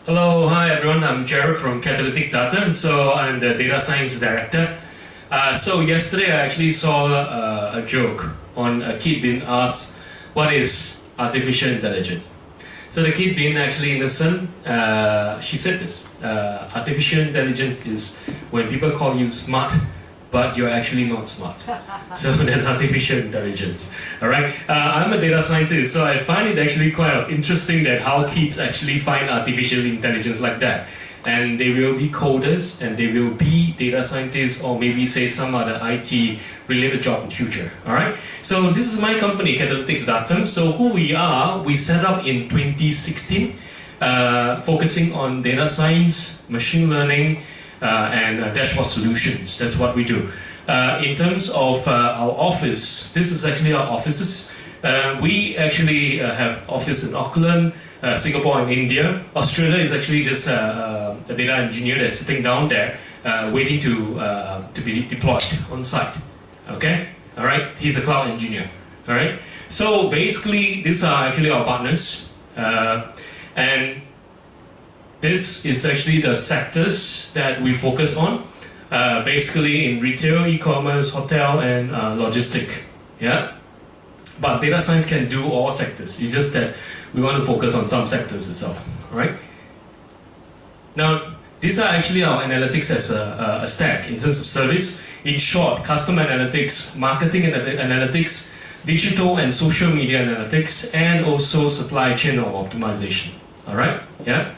Hello, hi everyone. I'm Jarrod from Catalytics.sg. So I'm the data science director. So yesterday I actually saw a joke on a kid being asked, "What is artificial intelligence?" So the kid being actually innocent, she said this: "Artificial intelligence is when people call you smart, but you're actually not smart." So that's artificial intelligence. All right. I'm a data scientist, so I find it actually quite interesting that how kids actually find artificial intelligence like that, and they will be coders and they will be data scientists or maybe say some other IT related job in future. All right. So this is my company, Catalytics.sg. So who we are, we set up in 2016, focusing on data science, machine learning, and dashboard solutions. That's what we do. In terms of our office, this is actually our offices. We actually have office in Auckland, Singapore and India. Australia is actually just a data engineer that's sitting down there waiting to be deployed on site. Okay? All right? He's a cloud engineer. All right? So basically, these are actually our partners. And this is actually the sectors that we focus on, basically in retail, e-commerce, hotel, and logistic. Yeah, but data science can do all sectors. It's just that we want to focus on some sectors itself. Right? Now, these are actually our analytics as a stack in terms of service. In short, customer analytics, marketing analytics, digital and social media analytics, and also supply chain or optimization. All right? Yeah.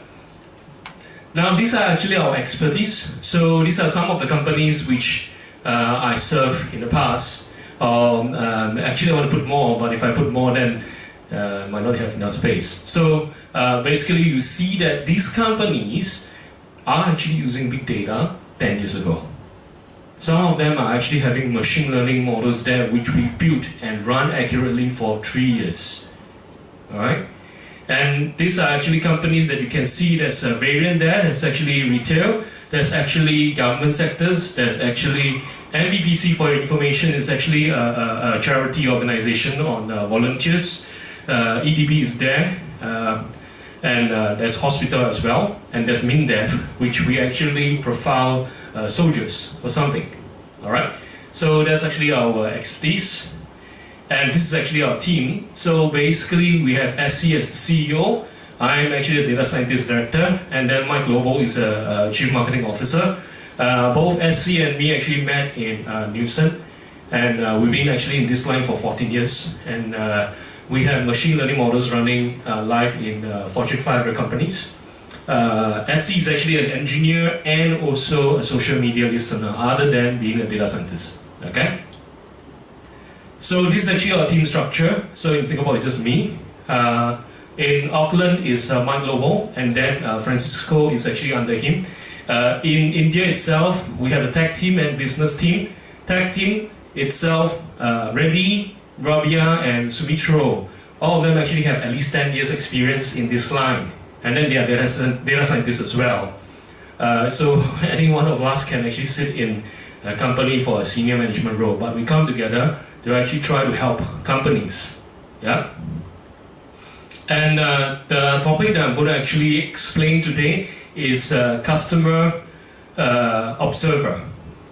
Now, these are actually our expertise. So these are some of the companies which I served in the past. Actually, I want to put more, but if I put more, then I might not have enough space. So basically, you see that these companies are actually using big data 10 years ago. Some of them are actually having machine learning models there, which we built and run accurately for 3 years. All right? And these are actually companies that you can see there's a variant there, there's actually retail, there's actually government sectors, there's actually MVPC for your information is actually a charity organization on volunteers. EDB is there, and there's hospital as well, and there's MINDEF, which we actually profile soldiers or something. All right, so that's actually our expertise. And this is actually our team. So basically, we have SC as the CEO. I'm actually a data scientist director, and then Mike Global is a chief marketing officer. Both SC and me actually met in Newson, and we've been actually in this line for 14 years. And we have machine learning models running live in Fortune 500 companies. SC is actually an engineer and also a social media listener, other than being a data scientist. Okay. So this is actually our team structure. So in Singapore, it's just me. In Auckland is Mike Global, and then Francisco is actually under him. In India itself, we have the tech team and business team. Tech team itself, Reddy, Rabia, and Sumitro. All of them actually have at least 10 years experience in this line. And then they are data scientists as well. So any one of us can actually sit in a company for a senior management role, but we come together to actually try to help companies. Yeah. And the topic that I'm going to actually explain today is customer observer.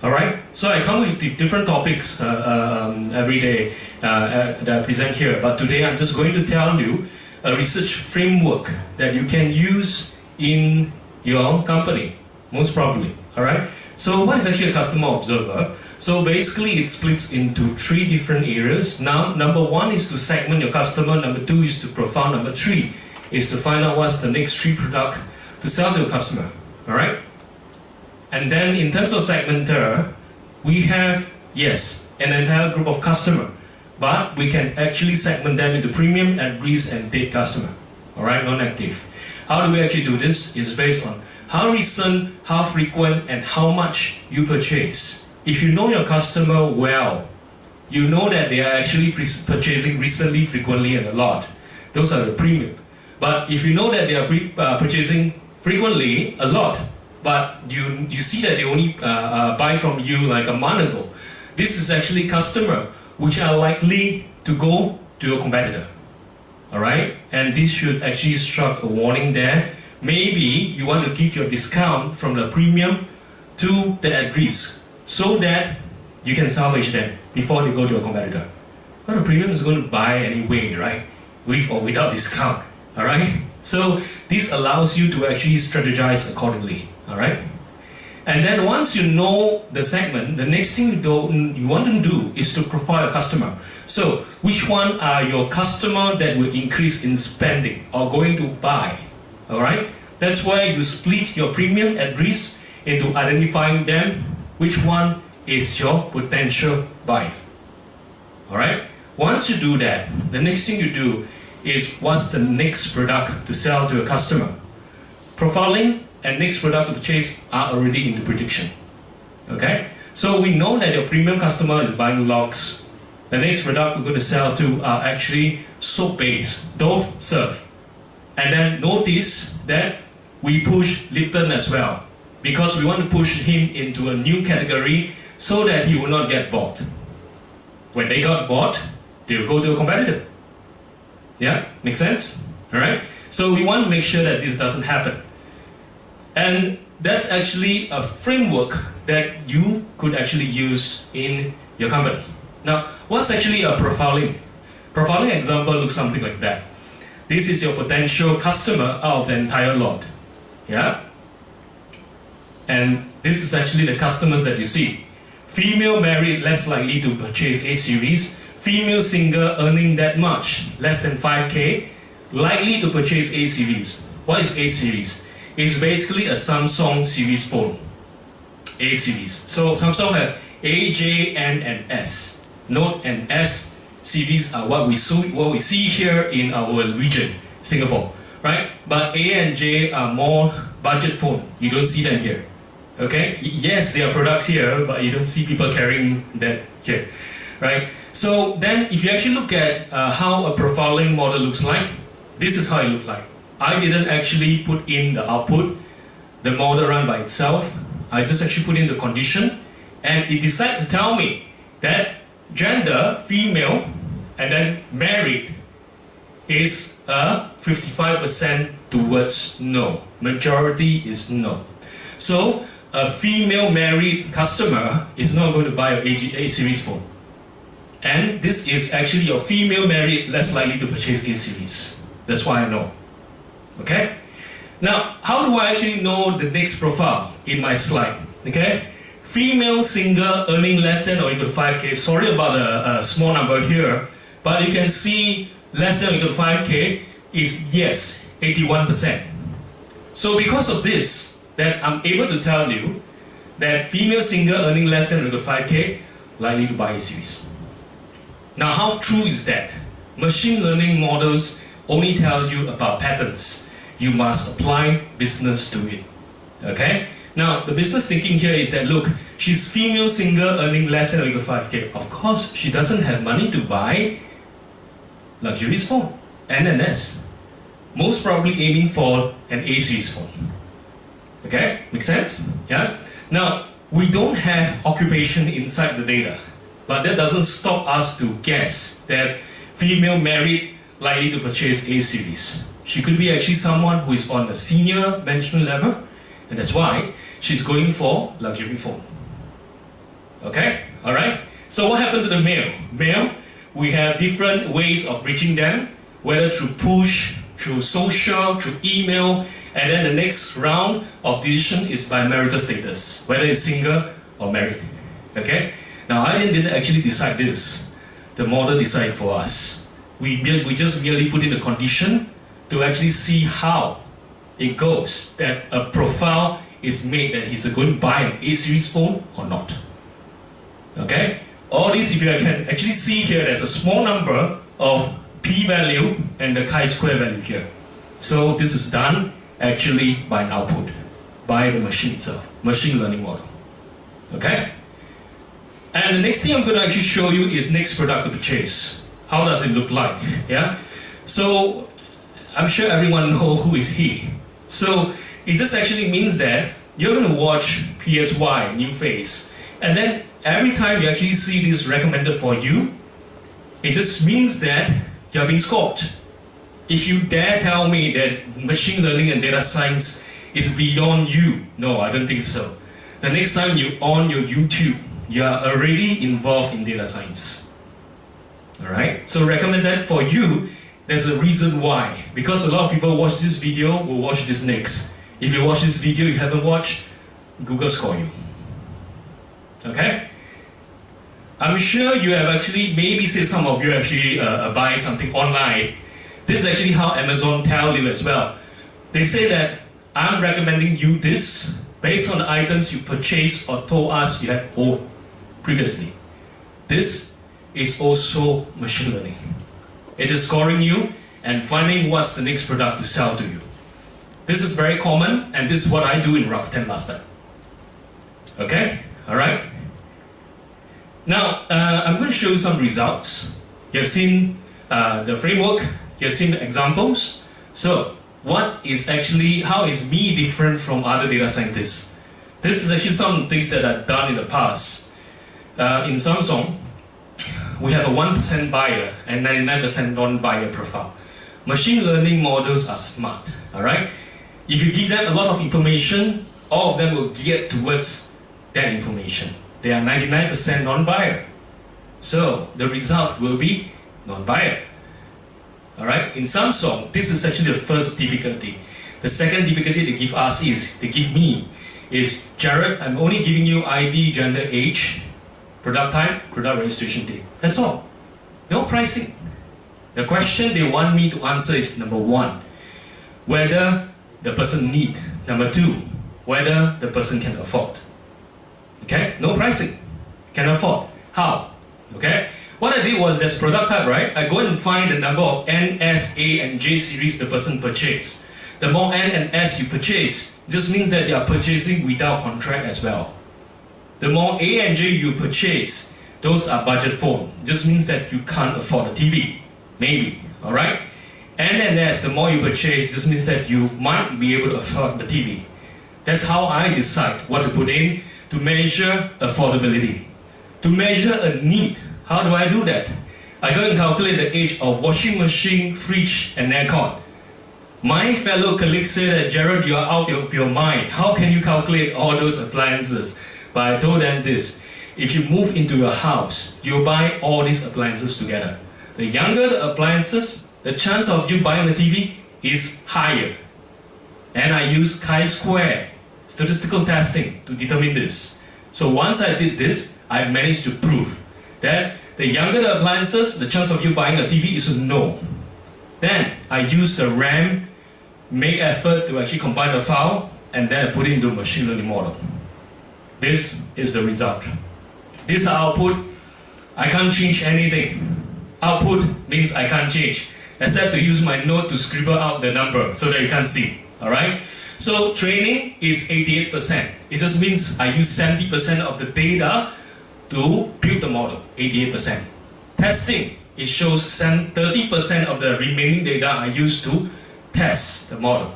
All right. So I come with different topics every day that I present here, but today I'm just going to tell you a research framework that you can use in your company, most probably. All right. So what is actually a customer observer? So basically it splits into 3 different areas. Now, number 1 is to segment your customer, number 2 is to profile, number 3 is to find out what's the next 3 product to sell to your customer. All right? And then in terms of segmenter, we have, yes, an entire group of customer, but we can actually segment them into premium, at risk, and paid customer. All right, non-active. How do we actually do this? It's based on how recent, how frequent, and how much you purchase. If you know your customer well, you know that they are actually purchasing recently, frequently, and a lot. Those are the premium. But if you know that they are purchasing frequently, a lot, but you see that they only buy from you like a month ago, this is actually customer which are likely to go to your competitor. All right, and this should actually struck a warning there maybe you want to give your discount from the premium to the at risk so that you can salvage them before they go to a competitor. Well, the premium is going to buy anyway, right? With or without discount, all right? So this allows you to actually strategize accordingly, all right? And then once you know the segment, the next thing you want to do is to profile a customer. So which one are your customer that will increase in spending or going to buy, all right? That's why you split your premium at risk into identifying them, which one is your potential buyer, all right? Once you do that, the next thing you do is what's the next product to sell to a customer. Profiling and next product to purchase are already in the prediction. Okay? So we know that your premium customer is buying logs. The next product we're going to sell to are actually soap-based, Dove Surf. And then notice that we push Lipton as well, because we want to push him into a new category so that he will not get bought. When they got bought, they'll go to a competitor. Yeah? Make sense? Alright? So we want to make sure that this doesn't happen. And that's actually a framework that you could actually use in your company. Now, what's actually a profiling? Profiling example looks something like that. This is your potential customer out of the entire lot. Yeah? And this is actually the customers that you see. Female married, less likely to purchase A series. Female single earning that much, less than 5K, likely to purchase A series. What is A series? It's basically a Samsung series phone. A series. So Samsung have A, J, N, and S. Note and S series are what we see here in our region, Singapore, right? But A and J are more budget phone. You don't see them here. Okay? Yes, there are products here, but you don't see people carrying that here, right? So then, if you actually look at how a profiling model looks like, this is how it looks like. I didn't actually put in the output, the model run by itself. I just actually put in the condition, and it decided to tell me that gender, female, and then married is 55% towards no. Majority is no. So a female married customer is not going to buy an A series phone. And this is actually your female married less likely to purchase A series. That's why I know. Okay? Now, how do I actually know the next profile in my slide? Okay? Female single earning less than or equal to 5K. Sorry about a small number here, but you can see less than or equal to 5K is yes, 81%. So because of this, that I'm able to tell you that female single earning less than or equal to 5K likely to buy A series. Now, how true is that? Machine learning models only tells you about patterns. You must apply business to it. Okay? Now, the business thinking here is that, look, she's female single earning less than or equal to 5K. Of course, she doesn't have money to buy luxurious phone, NNS. Most probably aiming for an A series phone. Okay? Make sense? Yeah? Now, we don't have occupation inside the data, but that doesn't stop us to guess that female married likely to purchase A series. She could be actually someone who is on a senior management level, and that's why she's going for luxury phone. Okay? Alright? So what happened to the male? Male, we have different ways of reaching them, whether through push, through social, through email, and then the next round of decision is by marital status, whether it's single or married. Okay? Now, I didn't actually decide this. The model decided for us. We just merely put in the condition to actually see how it goes, that a profile is made that he's going to buy an A series phone or not. Okay? All this, if you can actually see here, there's a small number of p-value and the chi-square value here. So this is done actually by an output, by the machine itself, machine learning model. Okay? And the next thing I'm going to actually show you is next product to purchase. How does it look like? Yeah? So I'm sure everyone knows who is he. So it just actually means that you're going to watch PSY, new face, and then every time you actually see this recommended for you, it just means that you're being scored. If you dare tell me that machine learning and data science is beyond you, no, I don't think so. The next time you on your YouTube, you are already involved in data science. Alright? So recommend that for you. There's a reason why. Because a lot of people watch this video, will watch this next. If you watch this video you haven't watched, Google score you. Okay? I'm sure you have actually, maybe say some of you actually buy something online. This is actually how Amazon tell you as well. They say that I'm recommending you this based on the items you purchased or told us you had owned previously. This is also machine learning. It is scoring you and finding what's the next product to sell to you. This is very common, and this is what I do in Rakuten last time. Okay? Alright? Now, I'm going to show you some results. You have seen the framework, you have seen the examples. So, what is actually, how is me different from other data scientists? This is actually some things that I've done in the past. In Samsung, we have a 1% buyer and 99% non-buyer profile. Machine learning models are smart, alright? If you give them a lot of information, all of them will gear towards that information. They are 99% non-buyer. So, the result will be non-buyer. Alright, in Samsung, this is actually the first difficulty. The second difficulty they give us is, they give me, is, Jarrod, I'm only giving you ID, gender, age, product type, product registration date. That's all. No pricing. The question they want me to answer is number 1, whether the person need. Number 2, whether the person can afford. Okay, no pricing. Can afford. How? Okay. What I did was, there's product type, right? I go and find the number of N, S, A, and J series the person purchased. The more N and S you purchase, just means that you are purchasing without contract as well. The more A and J you purchase, those are budget phone. Just means that you can't afford a TV. Maybe. Alright? N and S, the more you purchase, just means that you might be able to afford the TV. That's how I decide what to put in to measure affordability. To measure a need. How do I do that? I go and calculate the age of washing machine, fridge, and aircon. My fellow colleagues say that, Jarrod, you are out of your mind. How can you calculate all those appliances? But I told them this. If you move into your house, you buy all these appliances together. The younger the appliances, the chance of you buying a TV is higher. And I use chi-square statistical testing to determine this. So once I did this, I managed to prove that the younger the appliances, the chance of you buying a TV is no. Then I use the RAM, make effort to actually combine the file, and then I put it into a machine learning model. This is the result. This is output. I can't change anything. Output means I can't change, except to use my note to scribble out the number so that you can't see. Alright? So training is 88%. It just means I use 70% of the data to build the model, 88%. Testing, it shows 30% of the remaining data I use to test the model.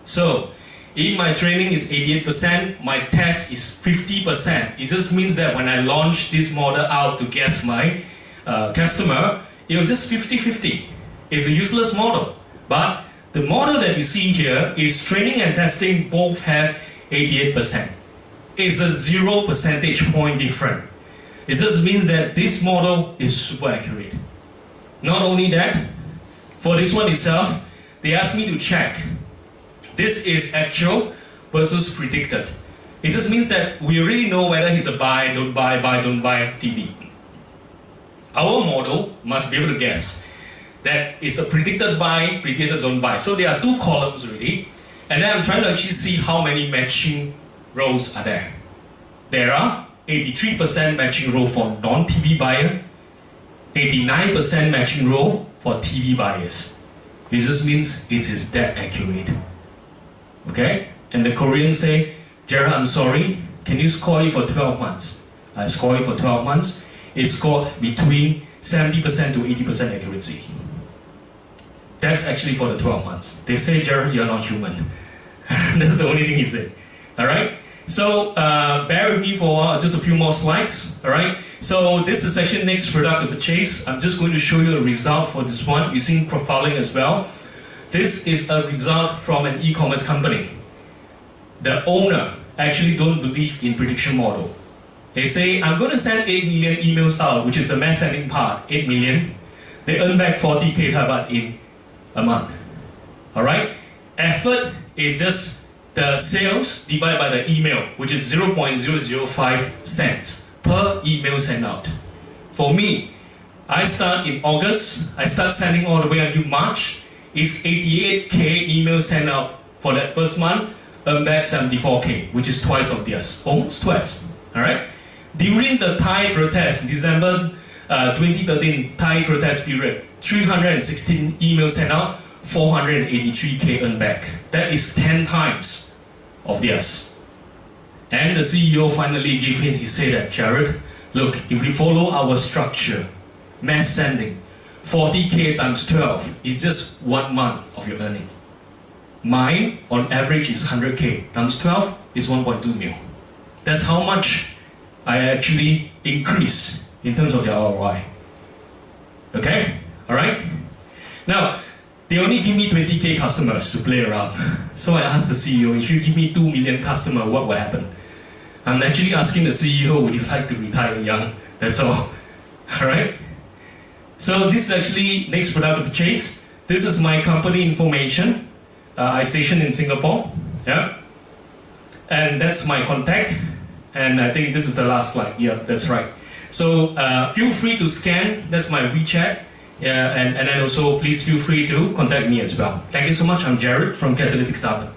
So, if my training is 88%, my test is 50%. It just means that when I launch this model out to guess my customer, it will just 50-50. It's a useless model. But the model that you see here is training and testing both have 88%. It's a 0 percentage point different. It just means that this model is super accurate. Not only that, for this one itself, they asked me to check. This is actual versus predicted. It just means that we already know whether he's a buy, don't buy, don't buy TV. Our model must be able to guess that it's a predicted buy, predicted don't buy. So there are 2 columns already, and then I'm trying to actually see how many matching rows are there. There are 83% matching row for non-TV buyer, 89% matching row for TV buyers. It just means it is that accurate. Okay? And the Koreans say, Jarrod, I'm sorry, can you score it for 12 months? I score it for 12 months. It scored between 70% to 80% accuracy. That's actually for the 12 months. They say, Jarrod, you're not human. That's the only thing he said. Alright? So bear with me for just a few more slides. Alright? So this is actually next product to purchase. I'm just going to show you a result for this one using profiling as well. This is a result from an e-commerce company. The owner actually don't believe in prediction model. They say, I'm going to send 8 million emails out, which is the mass sending part, 8 million. They earn back 40k Baht in a month. Alright? Effort is just the sales divided by the email, which is 0.005 cents per email sent out. For me, I start in August, I start sending all the way until March. It's 88k emails sent out for that first month, earn back 74k, which is twice of theirs, almost twice. Alright? During the Thai protest, December 2013 Thai protest period, 316 emails sent out, 483k earned back. That is 10 times of theirs. And the CEO finally gave in, he said that, Jarrod, look, if we follow our structure, mass sending, 40k times 12 is just 1 month of your earning. Mine, on average, is 100k times 12 is 1.2 mil. That's how much I actually increase in terms of their ROI. Okay? Alright? Now, they only give me 20k customers to play around. So I asked the CEO, if you give me 2 million customers, what will happen? I'm actually asking the CEO, would you like to retire young? That's all. Alright? So this is actually next product to purchase. This is my company information. I stationed in Singapore. Yeah? And that's my contact. And I think this is the last slide. Yeah, that's right. So feel free to scan. That's my WeChat. And then also please feel free to contact me as well. Thank you so much. I'm Jarrod from Catalytic Startup.